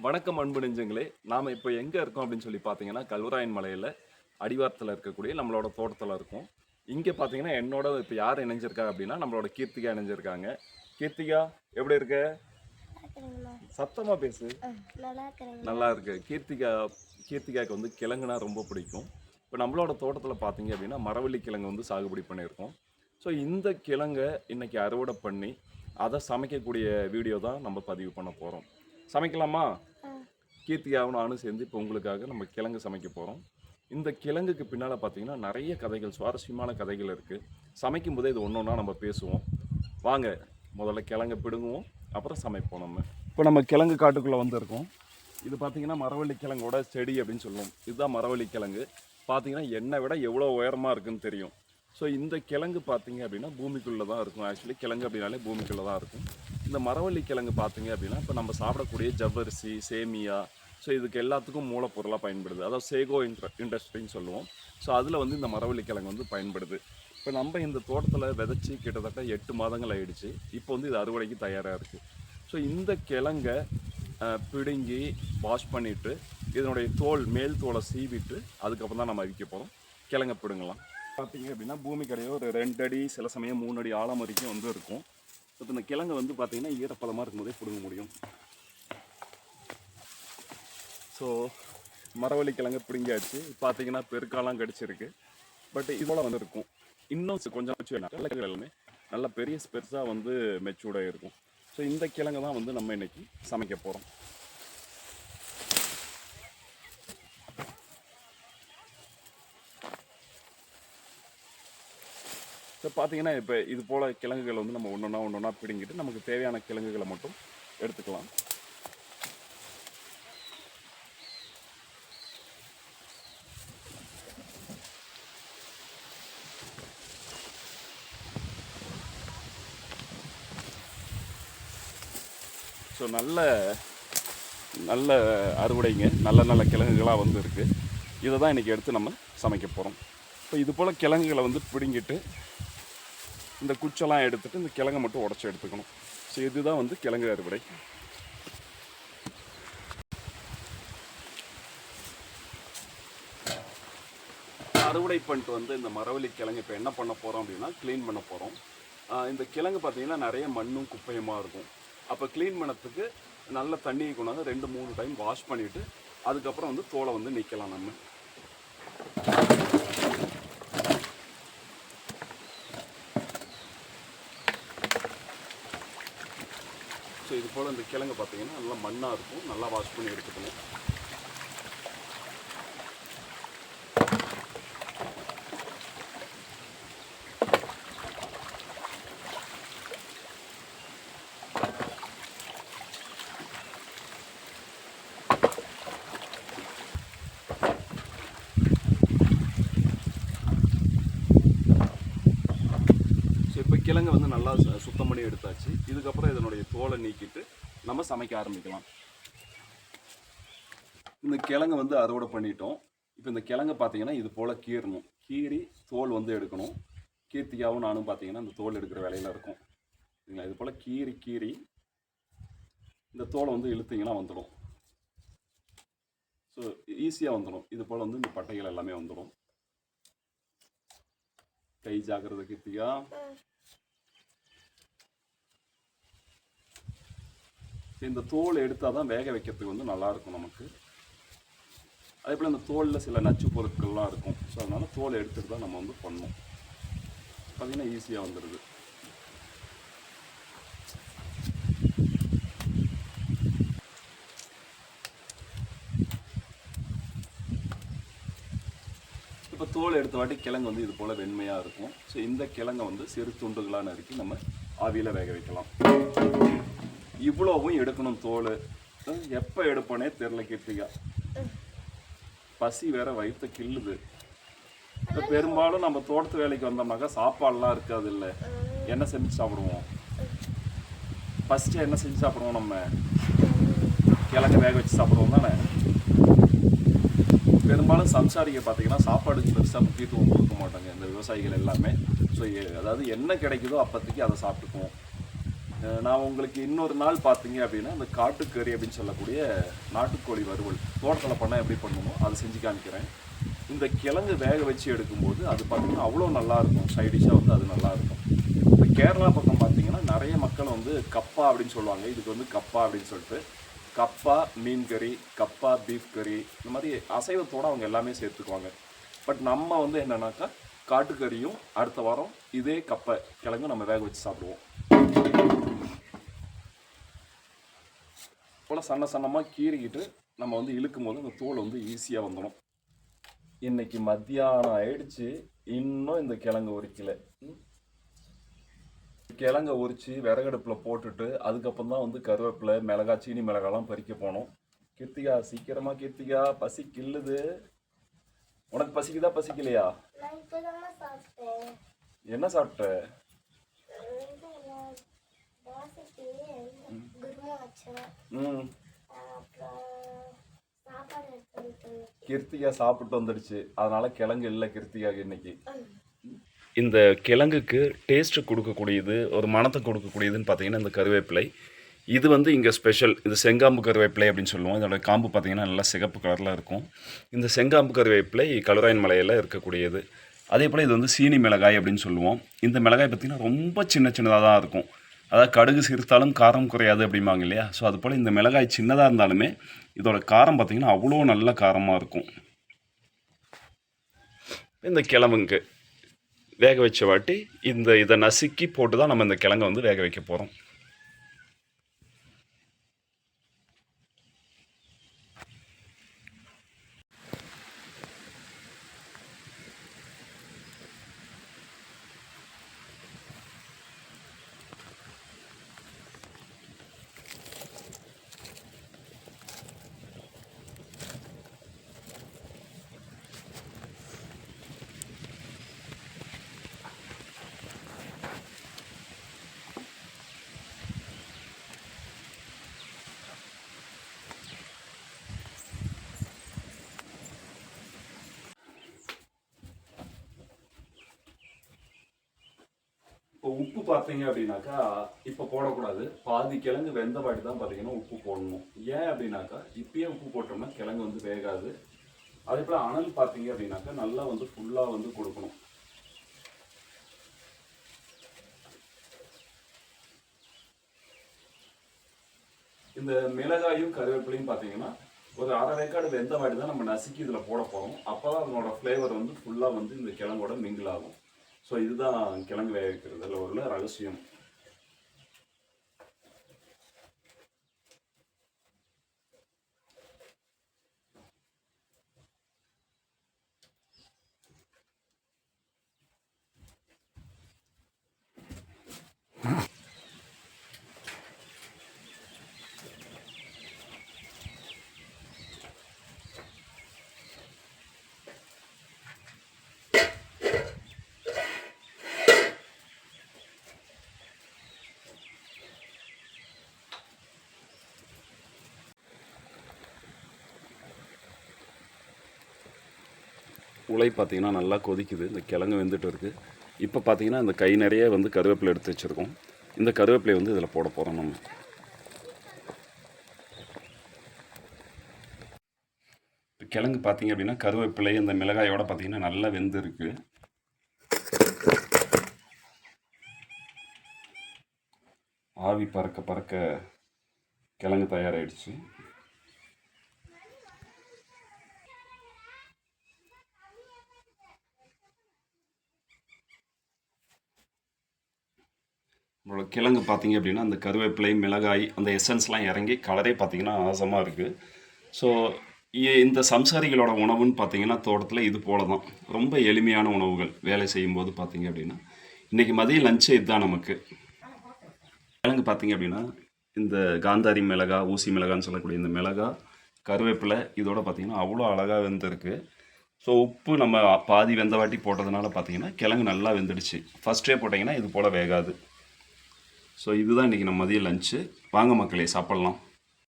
வணக்கம் அன்பு நெஞ்சங்களே. நாம இப்போ எங்க இருக்கோம் அப்படின்னு சொல்லி பார்த்தீங்கன்னா, கல்வராயன் மலையில அடிவாரத்துல இருக்கக்கூடிய நம்மளோட தோட்டத்துல இருக்கோம். இங்க பார்த்தீங்கன்னா, என்னோட இப்ப யார் இணைஞ்சிருக்கா அப்படின்னா, நம்மளோட கீர்த்திகா இணைஞ்சிருக்காங்க. கீர்த்திகா எப்படி இருக்க? இருக்கிறேங்கண்ணா. சத்தமா பேசு. நல்லா இருக்கிறேங்கண்ணா. நல்லா இருக்கு. கீர்த்திகாவுக்கு வந்து கிழங்குனா ரொம்ப பிடிக்கும். இப்போ நம்மளோட தோட்டத்துல பார்த்தீங்க அப்படின்னா, மரவள்ளி கிழங்கு வந்து சாகுபடி பண்ணியிருக்கோம். ஸோ இந்த கிழங்க இன்னைக்கு அறுவடை பண்ணி, அதை சமைக்கக்கூடிய வீடியோ தான் நம்ம பதிவு பண்ண போறோம். சமைக்கலாமா? ஆ கீர்த்தியாவும் நானும் சேர்ந்து இப்போ உங்களுக்காக நம்ம கிழங்கு சமைக்க போகிறோம். இந்த கிழங்குக்கு பின்னால் பார்த்தீங்கன்னா நிறைய கதைகள், சுவாரஸ்யமான கதைகள் இருக்குது. சமைக்கும் போதே இது ஒன்று ஒன்றா நம்ம பேசுவோம். வாங்க முதல்ல கிழங்கை பிடுங்குவோம், அப்புறம் சமைப்போம் நம்ம. இப்போ நம்ம கிழங்கு காட்டுக்குள்ளே வந்திருக்கோம். இது பார்த்தீங்கன்னா மரவள்ளி கிழங்கோட செடி அப்படின்னு சொல்லுவோம். இதுதான் மரவள்ளி கிழங்கு. பார்த்தீங்கன்னா என்னை விட எவ்வளோ உயரமாக இருக்குன்னு தெரியும். ஸோ இந்த கிழங்கு பார்த்தீங்க அப்படின்னா பூமிக்குள்ளே தான் இருக்கும். ஆக்சுவலி கிழங்கு அப்படின்னாலே பூமிக்குள்ளே தான் இருக்கும். இந்த மரவள்ளி கிழங்கு பார்த்தீங்க அப்படின்னா இப்போ நம்ம சாப்பிடக்கூடிய ஜவ்வரிசி, சேமியா, ஸோ இதுக்கு எல்லாத்துக்கும் மூலப்பொருளாக பயன்படுது. அதாவது சேகோ இண்டஸ்ட்ரின்னு சொல்லுவோம். ஸோ அதில் வந்து இந்த மரவள்ளி கிழங்கு வந்து பயன்படுது. இப்போ நம்ம இந்த தோட்டத்தில் விதைச்சி கிட்டத்தட்ட 8 மாதங்கள் ஆயிடுச்சு. இப்போ வந்து இது அறுவடைக்கு தயாராக இருக்குது. ஸோ இந்த கிழங்கை பிடுங்கி வாஷ் பண்ணிவிட்டு இதனுடைய மேல் தோலை சீவிட்டு அதுக்கப்புறம் தான் நம்ம அவிக்க போகிறோம். கிழங்கை பிடுங்கலாம். பார்த்தீங்க அப்படின்னா பூமி கடையோ ஒரு 2 அடி, சில சமயம் 3 அடி ஆழம் வரைக்கும் வந்து இருக்கும். இப்போ இந்த கிழங்கு வந்து பார்த்தீங்கன்னா ஈரப்பதமாக இருக்கும்போதே பிடுங்க முடியும். ஸோ மரவள்ளி கிழங்கு பிடுங்கியாச்சு. பார்த்தீங்கன்னா பெருக்காலாம் கடிச்சிருக்கு. பட் இதோட வந்து இருக்கும். இன்னும் கொஞ்சம் வச்சு கிழங்கு எல்லாமே நல்லா பெருசாக வந்து மெச்சூர்டாக இருக்கும். ஸோ இந்த கிழங்கு தான் வந்து நம்ம இன்னைக்கு சமைக்க போகிறோம். ஸோ பார்த்தீங்கன்னா இப்போ இது போல் கிழங்குகளை வந்து நம்ம ஒன்று ஒன்றா பிடுங்கிட்டு நமக்கு தேவையான கிழங்குகளை மட்டும் எடுத்துக்கலாம். ஸோ நல்ல அறுவடைங்க, நல்ல கிழங்குகளாக வந்து இருக்குது. இதை தான் இன்றைக்கி எடுத்து நம்ம சமைக்க போகிறோம். இப்போ இது போல் கிழங்குகளை வந்து பிடுங்கிட்டு இந்த குச்செல்லாம் எடுத்துகிட்டு இந்த கிழங்கை மட்டும் உடச்சி எடுத்துக்கணும். ஸோ இதுதான் வந்து கிழங்கு அறுவடை. அறுவடை பண்ணிட்டு வந்து இந்த மரவள்ளி கிழங்கு இப்போ என்ன பண்ண போகிறோம் அப்படின்னா க்ளீன் பண்ண போகிறோம். இந்த கிழங்கு பார்த்திங்கன்னா நிறைய மண்ணும் குப்பையுமாக இருக்கும். அப்போ க்ளீன் பண்ணத்துக்கு நல்ல தண்ணியை கொண்டாந்து 2-3 டைம் வாஷ் பண்ணிவிட்டு அதுக்கப்புறம் வந்து தோலை வந்து நீக்கலாம் நம்ம. ஸோ இது போல் இந்த கிழங்கு பார்த்தீங்கன்னா நல்லா மண்ணாக இருக்கும். நல்லா வாஷ் பண்ணி எடுத்துக்கணும். இப்போ கிழங்கு வந்து நல்லா சுத்தம் பண்ணி எடுத்தாச்சு. இதுக்கப்புறம் இதனுடைய தோலை நீக்கிட்டு நம்ம சமைக்க ஆரம்பிக்கலாம். இந்த கிழங்கு வந்து அறுவடை பண்ணிட்டோம். இப்போ இந்த கிழங்கு பார்த்தீங்கன்னா இது போல் கீறணும். கீறி தோல் வந்து எடுக்கணும். கீர்த்திகாவும் நானும் பார்த்தீங்கன்னா இந்த தோல் எடுக்கிற வேலையில் இருக்கும். இது போல் கீறி இந்த தோலை வந்து இழுத்தீங்கன்னா வந்துடும். ஸோ ஈஸியாக வந்துடும். இது போல் வந்து இந்த பட்டைகள் எல்லாமே வந்துடும். கை ஜாக்கிரதை கீர்த்திகா. இந்த தோல் எடுத்தால் தான் வேக வைக்கிறதுக்கு வந்து நல்லாயிருக்கும் நமக்கு. அதே போல் இந்த தோலில் சில நச்சு பொருட்கள்லாம் இருக்கும். ஸோ அதனால் தோல் எடுத்துட்டு தான் நம்ம வந்து பண்ணணும். பார்த்திங்கன்னா ஈஸியாக வந்துடுது. இப்போ தோல் எடுத்த வாட்டி கிழங்கு வந்து இது போல் வெண்மையாக இருக்கும். ஸோ இந்த கிழங்கை வந்து சிறு துண்டுகளாக நறுக்கி நம்ம ஆவியில் வேக வைக்கலாம். இவ்வளவும் எடுக்கணும் தோல். எப்போ எடுப்போனே தெரில கீர்த்திகா. பசி வேற வயிற்று கிள்ளுது. இப்போ பெரும்பாலும் நம்ம தோட்டத்து வேலைக்கு வந்தோம்னாக்கா சாப்பாடுலாம் இருக்காது இல்லை. என்ன செஞ்சு சாப்பிடுவோம்? ஃபஸ்ட்டு என்ன செஞ்சு சாப்பிடுவோம்? நம்ம கிழங்கு வேக வச்சு சாப்பிடுவோம் தானே. பெரும்பாலும் சம்சாரிக்க பார்த்தீங்கன்னா சாப்பாடுக்கு பெருசாக முக்கியத்துவம் கொடுக்க மாட்டாங்க இந்த விவசாயிகள் எல்லாமே. ஸோ அதாவது என்ன கிடைக்குதோ அப்போதைக்கு அதை சாப்பிட்டுக்குவோம். நான் உங்களுக்கு இன்னொரு நாள் பார்த்தீங்க அப்படின்னா இந்த காட்டுக்கறி அப்படின்னு சொல்லக்கூடிய நாட்டுக்கோழி வறுவல் தோட்டத்தில் பண்ணால் எப்படி பண்ணணுமோ அதை செஞ்சு காமிக்கிறேன். இந்த கிழங்கு வேக வச்சு எடுக்கும்போது அது பார்த்தீங்கன்னா அவ்வளோ நல்லாயிருக்கும். சைடிஷாக வந்து அது நல்லாயிருக்கும். இப்போ கேரளா பக்கம் பார்த்தீங்கன்னா நிறைய மக்கள் வந்து கப்பா அப்படின்னு சொல்லுவாங்க. இதுக்கு வந்து கப்பா அப்படின்னு சொல்லிட்டு கப்பா மீன் கறி, கப்பா பீஃப் கறி, இந்த மாதிரி அசைவத்தோடு அவங்க எல்லாமே சேர்த்துக்குவாங்க. பட் நம்ம வந்து என்னன்னாக்கா காட்டுக்கறியும் அடுத்த வாரம் இதே கப்பை கிழங்கு நம்ம வேக வச்சு சாப்பிடுவோம். போல் சன்னமாக கீறிக்கிட்டு நம்ம வந்து இழுக்கும் போது அந்த தோல் வந்து ஈஸியாக வந்துடும். இன்னைக்கு மத்தியானம் ஆயிடுச்சு, இன்னும் இந்த கிழங்கு உரிக்கல. கிழங்கை உரிச்சு விறகடுப்பில் போட்டுட்டு அதுக்கப்புறம் தான் வந்து கருவேப்பிலை, மிளகாய், சீனி மிளகாலாம் பறிக்க போனோம். கீர்த்திகா சீக்கிரமா, கீர்த்திகா பசி கில்லுது. உனக்கு பசிக்குதா பசிக்கலையா? நான் இப்போதாம்மா சாப்பிட்டேன். என்ன சாப்பிட்ட? தோசைக்கு குருமா வச்சேன். அப்புறம் சாப்பாடு எடுத்து வந்துட்டு. கீர்த்திகா சாப்பிட்டு வந்துடுச்சு, அதனால கிழங்கு இல்லை கீர்த்திகா இன்னைக்கு. இந்த கிழங்குக்கு டேஸ்ட்டு கொடுக்கக்கூடியது, ஒரு மணத்தை கொடுக்கக்கூடியதுன்னு பார்த்தீங்கன்னா இந்த கருவேப்பிலை. இது வந்து இங்கே ஸ்பெஷல். இது செங்காம்பு கருவேப்பிலை அப்படின்னு சொல்லுவோம். இதோட காம்பு பார்த்தீங்கன்னா நல்லா சிகப்பு கலரில் இருக்கும். இந்த செங்காம்பு கருவேப்பிலை கலுராயன் மலையில் இருக்கக்கூடியது. அதே போல் இது வந்து சீனி மிளகாய் அப்படின்னு சொல்லுவோம். இந்த மிளகாய் பார்த்திங்கன்னா ரொம்ப சின்னதாக தான் இருக்கும். அதாவது கடுகு சிறுத்தாலும் காரம் குறையாது அப்படிம்பாங்க இல்லையா? ஸோ அது போல் இந்த மிளகாய் சின்னதாக இருந்தாலுமே இதோட காரம் பார்த்திங்கன்னா அவ்வளோ நல்ல காரமாக இருக்கும். இந்த கிழங்குக்கு வேக வச்ச வாட்டி இதை நசுக்கி போட்டு தான் நம்ம இந்த கிழங்கை வந்து வேக வைக்க போகிறோம். இப்போ உப்பு பார்த்தீங்க அப்படின்னாக்கா இப்போ போடக்கூடாது. பாதி கிழங்கு வெந்த வாட்டி தான் பார்த்தீங்கன்னா உப்பு போடணும். ஏன் அப்படின்னாக்கா இப்பயே உப்பு போட்டோம்னா கிழங்கு வந்து வேகாது. அதே போல் அனல் பார்த்தீங்க அப்படின்னாக்கா நல்லா வந்து ஃபுல்லாக வந்து கொடுக்கணும். இந்த மிளகாயும் கருவேப்பிலையும் பார்த்தீங்கன்னா ஒரு அரை வேக்காடு வெந்த வாட்டி தான் நம்ம நசுக்கி இதில் போட போகிறோம். அப்போ தான் அதனோட ஃப்ளேவர் வந்து ஃபுல்லாக வந்து இந்த கிழங்கோட மிங்கிள் ஆகும். ஸோ இதுதான் கிழங்கு வேக வைக்கிறதுல உள்ள ரகசியம். உலை பார்த்திங்கன்னா நல்லா கொதிக்குது. இந்த கிழங்கு வெந்துட்டு இருக்குது. இப்போ பார்த்திங்கன்னா இந்த கை நிறைய வந்து கருவேப்பிலை எடுத்து வச்சுருக்கோம். இந்த கருவேப்பிலையை வந்து இதில் போட போகிறோம் நம்ம. கிழங்கு பார்த்திங்க அப்படின்னா கருவேப்பிலை இந்த மிளகாயோட பார்த்திங்கன்னா நல்லா வெந்து இருக்குது. ஆவி பறக்க பறக்க கிழங்கு தயாராகிடுச்சு. நம்மளோட கிழங்கு பார்த்திங்க அப்படின்னா அந்த கருவேப்பிலை, மிளகாய், அந்த எசன்ஸ்லாம் இறங்கி கலரே பார்த்திங்கன்னா ஆசமாக இருக்குது. ஸோ இந்த சம்சாரிகளோட உணவுன்னு பார்த்திங்கன்னா தோட்டத்தில் இது போல தான் ரொம்ப எளிமையான உணவுகள் வேலை செய்யும்போது பார்த்திங்க அப்படின்னா. இன்றைக்கி மதியம் லஞ்சு இதுதான் நமக்கு. கிழங்கு பார்த்திங்க அப்படின்னா இந்த காந்தாரி மிளகாய், ஊசி மிளகான்னு சொல்லக்கூடிய இந்த மிளகாய், கருவேப்பிலை இதோட பார்த்திங்கன்னா அவ்வளோ அழகாக வெந்திருக்கு. ஸோ உப்பு நம்ம பாதி வெந்த வாட்டி போட்டதுனால பார்த்திங்கன்னா கிழங்கு நல்லா வெந்துடுச்சு. ஃபஸ்ட்டே போட்டிங்கன்னா இது போல் வேகாது. ஸோ இதுதான் இன்றைக்கி நம்ம மதியம் லஞ்சு. வாங்க மக்களே சாப்பிட்லாம்.